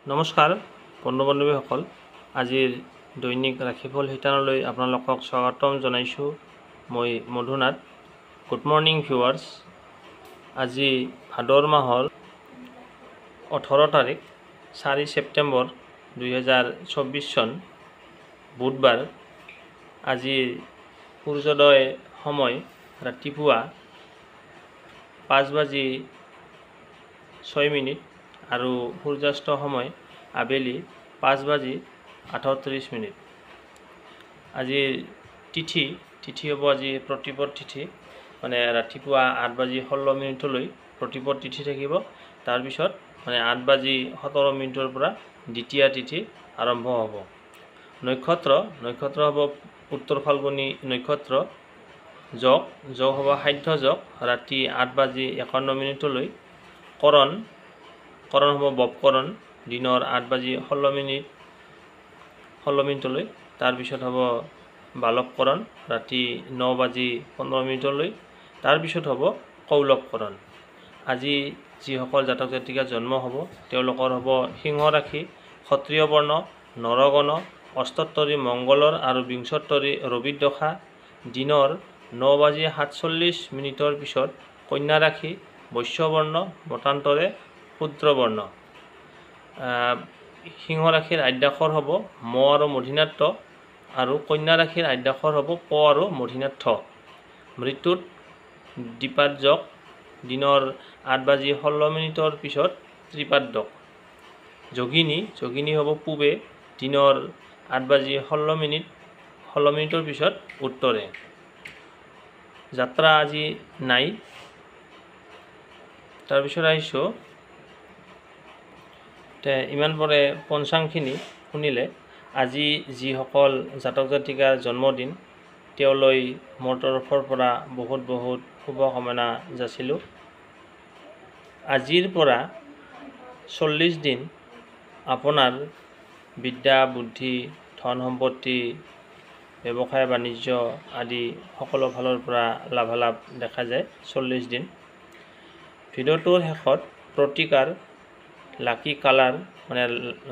নমস্কাৰ বন্ধু বান্ধৱীসকল, আজিৰ দৈনিক ৰাশিফল শিতানলৈ আপোনালোকক স্বাগতম জনাইছোঁ। মই মধুনাথ। Good morning viewers. আজি ভাদৰ মাহৰ 18 তাৰিখ 4 ছেপ্টেম্বৰ 2024 চন বুধবাৰ। আজিৰ সূৰ্যোদয় সময় ৰাতিপুৱা 5:06 আৰু সূৰ্যাস্ত সময় আবেলি 5:38। আজিৰ তিথি হ'ব আজি প্ৰতিপদ তিথি, মানে ৰাতিপুৱা 8:16 প্ৰতিপদ তিথি থাকিব। তাৰপিছত মানে 8:17 পৰা দ্বিতীয়া তিথি আৰম্ভ হ'ব। নক্ষত্ৰ হ'ব উত্তৰ ফাল্গুনী নক্ষত্ৰ। যোগ হ'ব সাধ্য যোগ ৰাতি 8:51। কৰণ হ'ব বপকৰণ দিনৰ 8:16। তাৰপিছত হ'ব বালককৰণ ৰাতি 9:15। তাৰপিছত হ'ব কৌলৱকৰণ। আজি যিসকল জাতক জাতিকাৰ জন্ম হ'ব তেওঁলোকৰ হ'ব সিংহ ৰাশি, ক্ষত্ৰিয় বৰ্ণ, নৰগণ, অষ্টোত্তৰী মংগলৰ আৰু বিংশোত্তৰী ৰবিৰ দশা। দিনৰ 9:47 পিছত কন্যা ৰাশি, বৈশ্য বৰ্ণ, মতান্তৰে শূদ্ৰ বৰ্ণ। সিংহ ৰাশিৰ আদ্যাক্ষৰ হ'ব ম আৰু মধিনাথ, আৰু কন্যা ৰাশিৰ আদ্যাক্ষৰ হ'ব প আৰু মধিনাথ। মৃত্যুত দ্বিপাদ যোগ দিনৰ 8:16 পিছত ত্ৰিপাদ যোগ। যোগিনী হ'ব পূবে দিনৰ 8:16 পিছত উত্তৰে। যাত্ৰা আজি নাই। তাৰপিছত আহিছোঁ ইমান পৰে পঞ্চাংখিনি শুনিলে। আজি যিসকল জাতক জাতিকাৰ জন্মদিন তেওঁলৈ মোৰ তৰফৰ পৰা বহুত শুভকামনা যাচিলোঁ। আজিৰ পৰা 40 দিন আপোনাৰ বিদ্যা বুদ্ধি, ধন সম্পত্তি, ব্যৱসায় বাণিজ্য আদি সকলো ফালৰ পৰা লাভালাভ দেখা যায়। 40 দিন। ভিডিঅ'টোৰ শেষত প্ৰতিকাৰ, লাকি কালাৰ মানে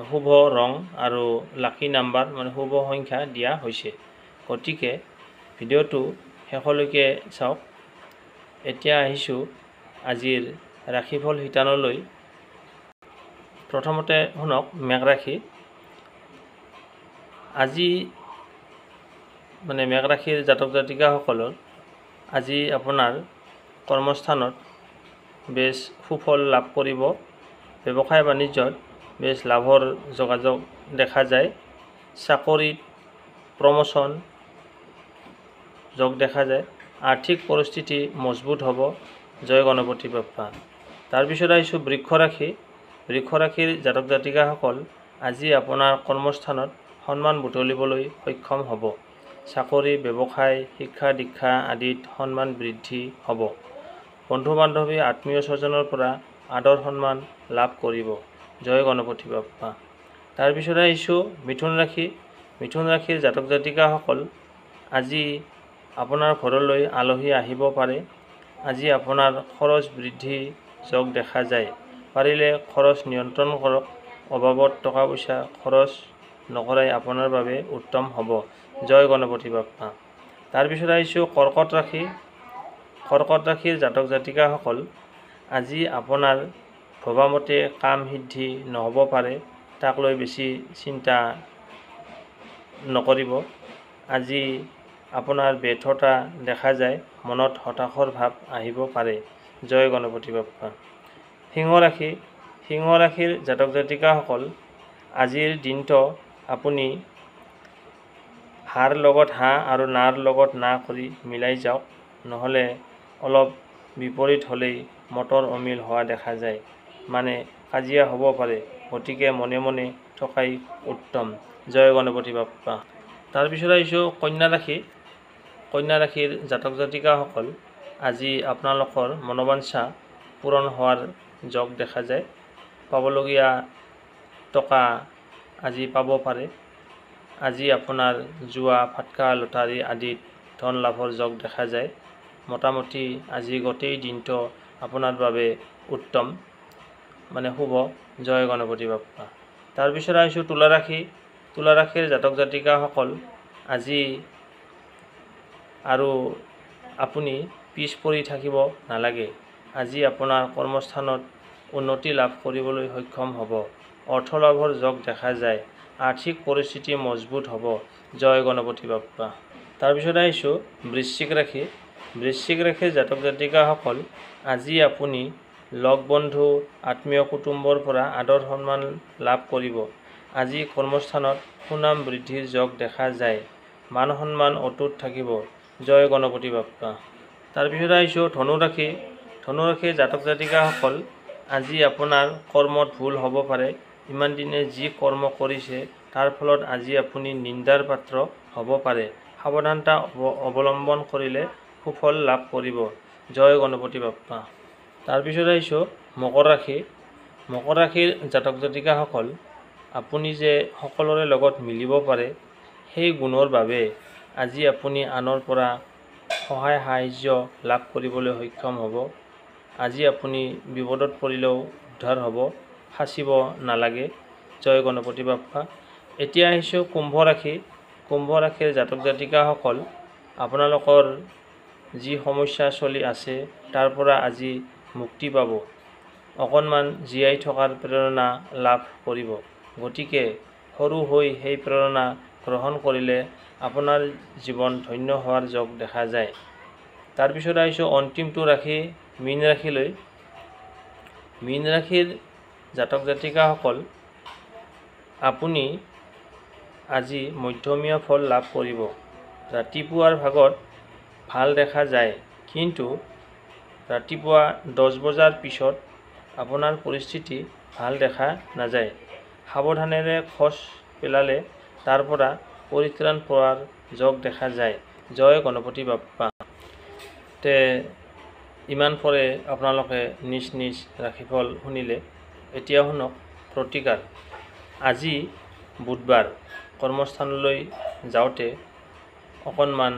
শুভ ৰং আৰু লাকি নাম্বাৰ মানে শুভ সংখ্যা দিয়া হৈছে, গতিকে ভিডিঅ'টো শেষলৈকে চাওক। এতিয়া আহিছোঁ আজিৰ ৰাশিফল শিতানলৈ। প্ৰথমতে শুনক মেঘ ৰাশি। আজি মানে মেঘ ৰাশিৰ জাতক জাতিকাসকলৰ আজি আপোনাৰ কৰ্মস্থানত বেছ সুফল লাভ কৰিব। ব্যৱসায় বাণিজ্যত বেছ লাভৰ যোগাযোগ দেখা যায়। চাকৰিত প্ৰমোশ্যন যোগ দেখা যায়। আৰ্থিক পৰিস্থিতি মজবুত হ'ব। জয় গণপতি বাপ্পা। তাৰপিছত আহিছোঁ বৃক্ষ ৰাশি। বৃক্ষ ৰাশিৰ জাতক জাতিকাসকল আজি আপোনাৰ কৰ্মস্থানত সন্মান বুটলিবলৈ সক্ষম হ'ব। চাকৰি, ব্যৱসায়, শিক্ষা দীক্ষা আদিত সন্মান বৃদ্ধি হ'ব। বন্ধু বান্ধৱী, আত্মীয় স্বজনৰ পৰা আদৰ সন্মান লাভ কৰিব। জয় গণপতি বাপ্পা। তাৰপিছত আহিছোঁ মিথুন ৰাশি। মিথুন ৰাশিৰ জাতক জাতিকাসকল আজি আপোনাৰ ঘৰলৈ আলহী আহিব পাৰে। আজি আপোনাৰ খৰচ বৃদ্ধি যোগ দেখা যায়। পাৰিলে খৰচ নিয়ন্ত্ৰণ কৰক। অভাৱত টকা পইচা খৰচ নকৰাই আপোনাৰ বাবে উত্তম হ'ব। জয় গণপতি বাপ্পা। তাৰপিছত আহিছোঁ কৰ্কট ৰাশি। কৰ্কট ৰাশিৰ জাতক জাতিকাসকল আজি আপোনাৰ ভবামতে কাম সিদ্ধি নহ'ব পাৰে। তাক লৈ বেছি চিন্তা নকৰিব। আজি আপোনাৰ ব্যৰ্থতা দেখা যায়। মনত হতাশৰ ভাৱ আহিব পাৰে। জয় গণপতি বাপ্পা। সিংহ ৰাশি। সিংহ ৰাশিৰ জাতক জাতিকাসকল আজিৰ দিনটো আপুনি হাঁৰ লগত হাঁহ আৰু নাৰ লগত না কৰি মিলাই যাওক, নহ'লে অলপ বিপৰীত হ'লেই মতৰ অমিল হোৱা দেখা যায়। মানে কাজিয়া হ'ব পাৰে, গতিকে মনে মনে থকাই উত্তম। জয় গণপতি বাপ্পা। তাৰপিছত আহিছোঁ কন্যা ৰাশি। কন্যা ৰাশিৰ জাতক জাতিকাসকল আজি আপোনালোকৰ মনোবাঞ্ছা পূৰণ হোৱাৰ যোগ দেখা যায়। পাবলগীয়া টকা আজি পাব পাৰে। আজি আপোনাৰ জুৱা, ফাটকা, লটাৰী আদিত ধন লাভৰ যোগ দেখা যায়। মোটামুটি আজি গোটেই দিনটো আপোনাৰ বাবে উত্তম, মানে শুভ। জয় গণপতি বাপ্পা। তাৰপিছত আহিছোঁ তুলা ৰাশি। তুলা ৰাশিৰ জাতক জাতিকাসকল আজি আৰু আপুনি পিছ পৰি থাকিব নালাগে। আজি আপোনাৰ কৰ্মস্থানত উন্নতি লাভ কৰিবলৈ সক্ষম হ'ব। অৰ্থ লাভৰ যোগ দেখা যায়। আৰ্থিক পৰিস্থিতি মজবুত হ'ব। জয় গণপতি বাপ্পা। তাৰপিছত আহিছোঁ বৃশ্চিক ৰাশি। বৃশ্চিক ৰাশিৰ জাতক জাতিকাসকল আজি আপুনি লগ বন্ধু আত্মীয় কুটুম্বৰ পৰা আদৰ সন্মান লাভ কৰিব। আজি কৰ্মস্থানত সুনাম বৃদ্ধিৰ যোগ দেখা যায়। মান সন্মান অটুট থাকিব। জয় গণপতি বাপ্পা। তাৰপিছত আহিছোঁ ধনু ৰাশি। ধনু ৰাশিৰ জাতক জাতিকাসকল আজি আপোনাৰ কৰ্মত ভুল হ'ব পাৰে। ইমান দিনে যি কৰ্ম কৰিছে তাৰ ফলত আজি আপুনি নিন্দাৰ পাত্ৰ হ'ব পাৰে। সাৱধানতা অৱলম্বন কৰিলে সুফল লাভ কৰিব। জয় গণপতি বাপ্পা। তাৰপিছত আহিছোঁ মকৰ ৰাশি। মকৰ ৰাশিৰ জাতক জাতিকাসকল আপুনি যে সকলোৰে লগত মিলিব পাৰে সেই গুণৰ বাবে আজি আপুনি আনৰ পৰা সহায় সাহায্য লাভ কৰিবলৈ সক্ষম হ'ব। আজি আপুনি বিপদত পৰিলেও উদ্ধাৰ হ'ব। সাঁচিব নালাগে। জয় গণপতি বাপ্পা। এতিয়া আহিছোঁ কুম্ভ ৰাশি। কুম্ভ ৰাশিৰ জাতক জাতিকাসকল আপোনালোকৰ যি সমস্যা চলি আছে তাৰ পৰা আজি মুক্তি পাব। অকণমান জীয়াই থকাৰ প্ৰেৰণা লাভ কৰিব। গতিকে সৰু হৈ সেই প্ৰেৰণা গ্ৰহণ কৰিলে আপোনাৰ জীৱন ধন্য হোৱাৰ যোগ দেখা যায়। তাৰপিছত আহিছোঁ অন্তিমটো ৰাশি মীন ৰাশিলৈ। মীন ৰাশিৰ জাতক জাতিকাসকল আপুনি আজি মধ্যমীয়া ফল লাভ কৰিব। ৰাতিপুৱাৰ ভাগত ভাল দেখা যায়, কিন্তু ৰাতিপুৱা 10 বজাৰ পিছত আপোনাৰ পৰিস্থিতি ভাল দেখা নাযায়। সাৱধানেৰে খোজ পেলালে তাৰ পৰা পৰিত্ৰাণ পোৱাৰ যোগ দেখা যায়। জয় গণপতি বাপ্পা। তে ইমান পৰে আপোনালোকে নিজ নিজ ৰাশিফল শুনিলে। এতিয়া শুনক প্ৰতিকাৰ। আজি বুধবাৰ কৰ্মস্থানলৈ যাওঁতে অকণমান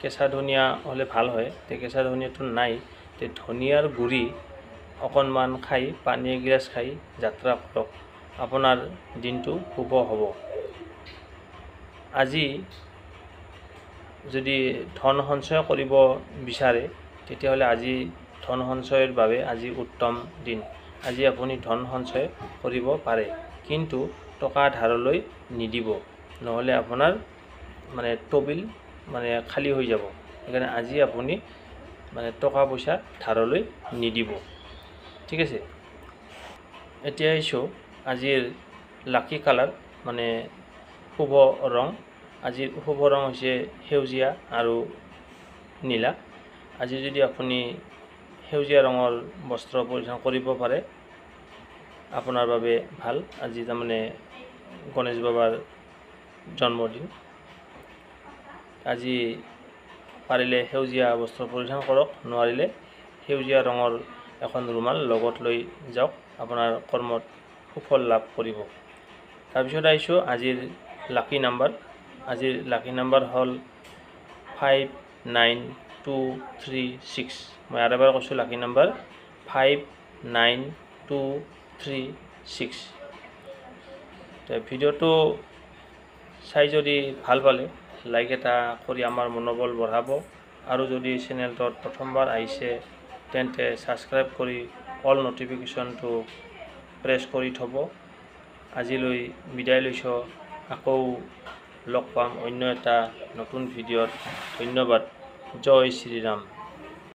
কেঁচা ধনিয়া হ'লে ভাল হয়। তে কেঁচা ধনিয়াটো নাই, তে ধনিয়াৰ গুড়ি অকণমান খাই পানী এগিলাচ খাই যাত্ৰা কৰক। আপোনাৰ দিনটো শুভ হ'ব। আজি যদি ধন সঞ্চয় কৰিব বিচাৰে তেতিয়াহ'লে আজি ধন সঞ্চয়ৰ বাবে আজি উত্তম দিন। আজি আপুনি ধন সঞ্চয় কৰিব পাৰে, কিন্তু টকা ধাৰলৈ নিদিব, নহ'লে আপোনাৰ তবিল খালী হৈ যাব। সেইকাৰণে আজি আপুনি টকা পইচা ধাৰলৈ নিদিব। ঠিক আছে। এতিয়া আহিছোঁ আজিৰ লাকি কালাৰ শুভ ৰং। আজিৰ শুভ ৰং হৈছে সেউজীয়া আৰু নীলা। আজি যদি আপুনি সেউজীয়া ৰঙৰ বস্ত্ৰ পৰিধান কৰিব পাৰে আপোনাৰ বাবে ভাল। আজি গণেশ বাবাৰ জন্মদিন। আজি পাৰিলে সেউজীয়া বস্ত্ৰ পৰিধান কৰক, নোৱাৰিলে সেউজীয়া ৰঙৰ এখন ৰুমাল লগত লৈ যাওক। আপোনাৰ কৰ্মত সুফল লাভ কৰিব। তাৰপিছত আহিছোঁ আজিৰ লাকি নাম্বাৰ। আজিৰ লাকি নাম্বাৰ হ'ল 59236। মই আৰু এবাৰ কৈছোঁ লাকি নাম্বাৰ 59236। ভিডিঅ'টো চাই যদি ভাল পালে লাইক এটা কৰি আমাৰ মনোবল বঢ়াব, আৰু যদি চেনেলটোত প্ৰথমবাৰ আহিছে তেন্তে ছাবস্ক্ৰাইব কৰি অল নটিফিকেশ্যনটো প্ৰেছ কৰি থ'ব। আজিলৈ বিদায় লৈছোঁ। আকৌ লগ পাম অন্য এটা নতুন ভিডিঅ'ত। ধন্যবাদ। জয় শ্ৰীৰাম।